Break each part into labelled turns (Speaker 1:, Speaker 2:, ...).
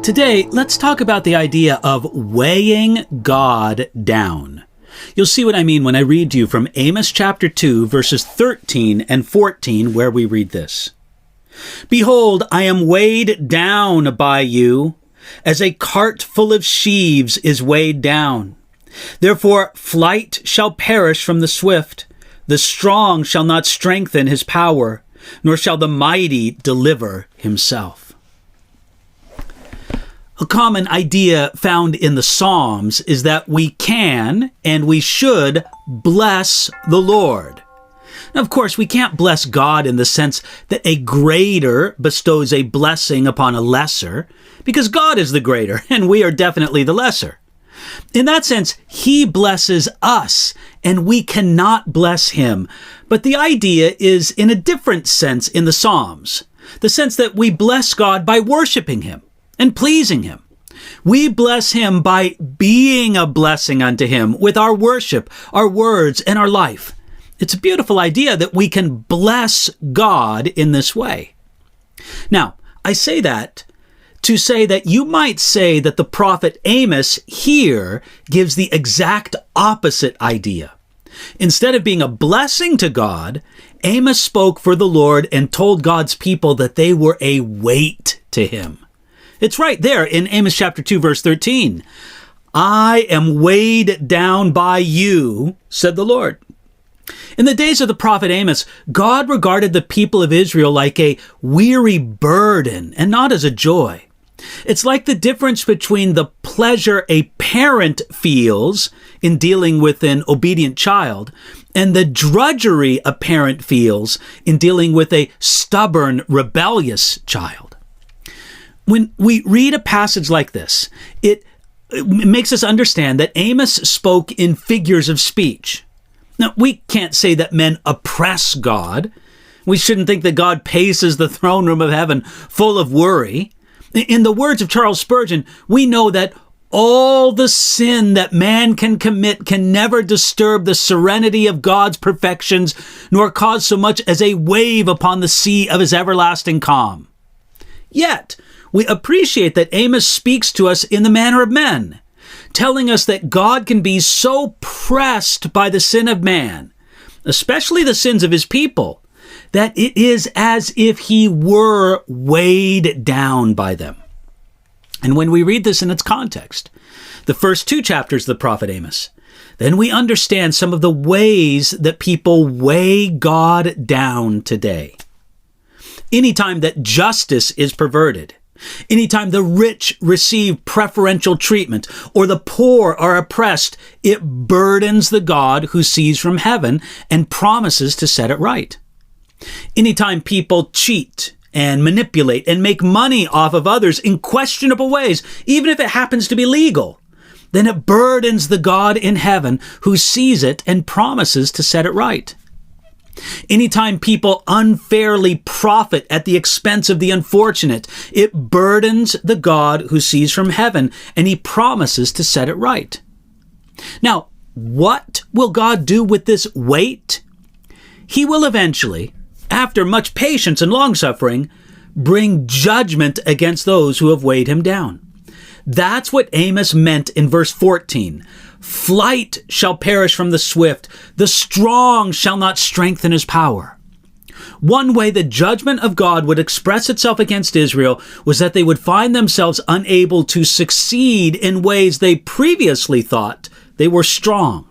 Speaker 1: Today, let's talk about the idea of weighing God down. You'll see what I mean when I read to you from Amos chapter 2, verses 13 and 14, where we read this. Behold, I am weighed down by you, as a cart full of sheaves is weighed down. Therefore flight shall perish from the swift. The strong shall not strengthen his power, nor shall the mighty deliver himself. A common idea found in the Psalms is that we can and we should bless the Lord. Now, of course, we can't bless God in the sense that a greater bestows a blessing upon a lesser, because God is the greater and we are definitely the lesser. In that sense, he blesses us and we cannot bless him. But the idea is in a different sense in the Psalms, the sense that we bless God by worshiping him and pleasing him. We bless him by being a blessing unto him with our worship, our words, and our life. It's a beautiful idea that we can bless God in this way. Now, I say that to say that you might say that the prophet Amos here gives the exact opposite idea. Instead of being a blessing to God, Amos spoke for the Lord and told God's people that they were a weight to him. It's right there in Amos chapter 2, verse 13. I am weighed down by you, said the Lord. In the days of the prophet Amos, God regarded the people of Israel like a weary burden and not as a joy. It's like the difference between the pleasure a parent feels in dealing with an obedient child and the drudgery a parent feels in dealing with a stubborn, rebellious child. When we read a passage like this, it makes us understand that Amos spoke in figures of speech. Now, we can't say that men oppress God. We shouldn't think that God paces the throne room of heaven full of worry. In the words of Charles Spurgeon, we know that all the sin that man can commit can never disturb the serenity of God's perfections, nor cause so much as a wave upon the sea of his everlasting calm. Yet, we appreciate that Amos speaks to us in the manner of men, telling us that God can be so pressed by the sin of man, especially the sins of his people, that it is as if he were weighed down by them. And when we read this in its context, the first two chapters of the prophet Amos, then we understand some of the ways that people weigh God down today. Anytime that justice is perverted, anytime the rich receive preferential treatment or the poor are oppressed, it burdens the God who sees from heaven and promises to set it right. Anytime people cheat and manipulate and make money off of others in questionable ways, even if it happens to be legal, then it burdens the God in heaven who sees it and promises to set it right. Anytime people unfairly profit at the expense of the unfortunate, it burdens the God who sees from heaven, and he promises to set it right. Now, what will God do with this weight? He will eventually, after much patience and long-suffering, bring judgment against those who have weighed him down. That's what Amos meant in verse 14. Flight shall perish from the swift. The strong shall not strengthen his power. One way the judgment of God would express itself against Israel was that they would find themselves unable to succeed in ways they previously thought they were strong.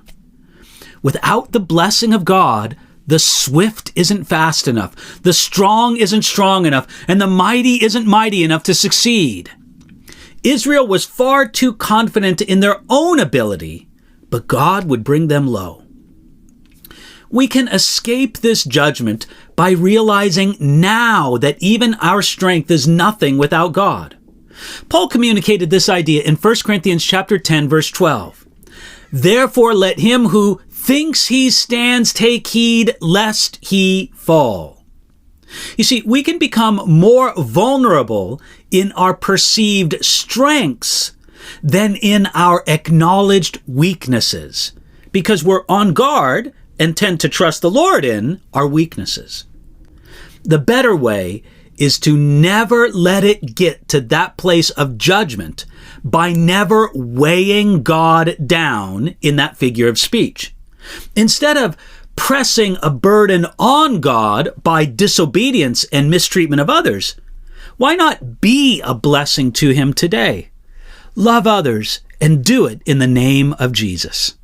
Speaker 1: Without the blessing of God, the swift isn't fast enough, the strong isn't strong enough, and the mighty isn't mighty enough to succeed. Israel was far too confident in their own ability, but God would bring them low. We can escape this judgment by realizing now that even our strength is nothing without God. Paul communicated this idea in 1 Corinthians chapter 10, verse 12. Therefore let him who thinks he stands take heed lest he fall. You see, we can become more vulnerable in our perceived strengths than in our acknowledged weaknesses, because we're on guard and tend to trust the Lord in our weaknesses. The better way is to never let it get to that place of judgment by never weighing God down in that figure of speech. Instead of pressing a burden on God by disobedience and mistreatment of others, why not be a blessing to him today? Love others and do it in the name of Jesus.